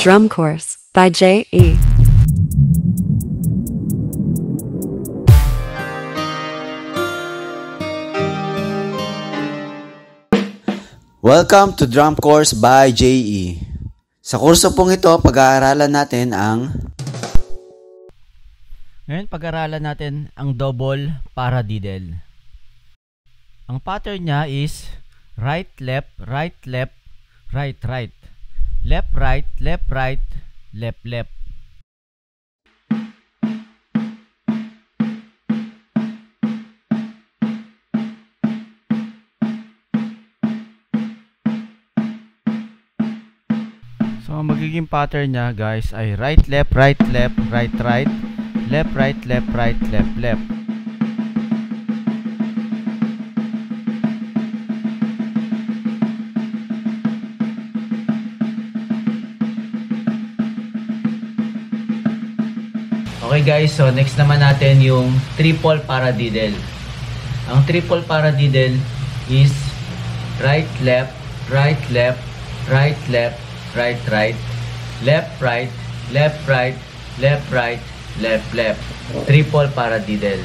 Drum Course by J.E. Welcome to Drum Course by J.E. Sa kurso pong ito, pag-aaralan natin ang double paradiddle. Ang pattern niya is right, left, right, left, right, right. Left, right, left, right, left, left. So, ang magiging pattern niya, guys, ay right, left, right, left, right, right, left, right, left, right, left, left. Okay guys, so next naman natin yung triple paradiddle. Ang triple paradiddle is right, left, right, left, right, left, right, right, left, right, left, right, left, right, left, left. Triple paradiddle.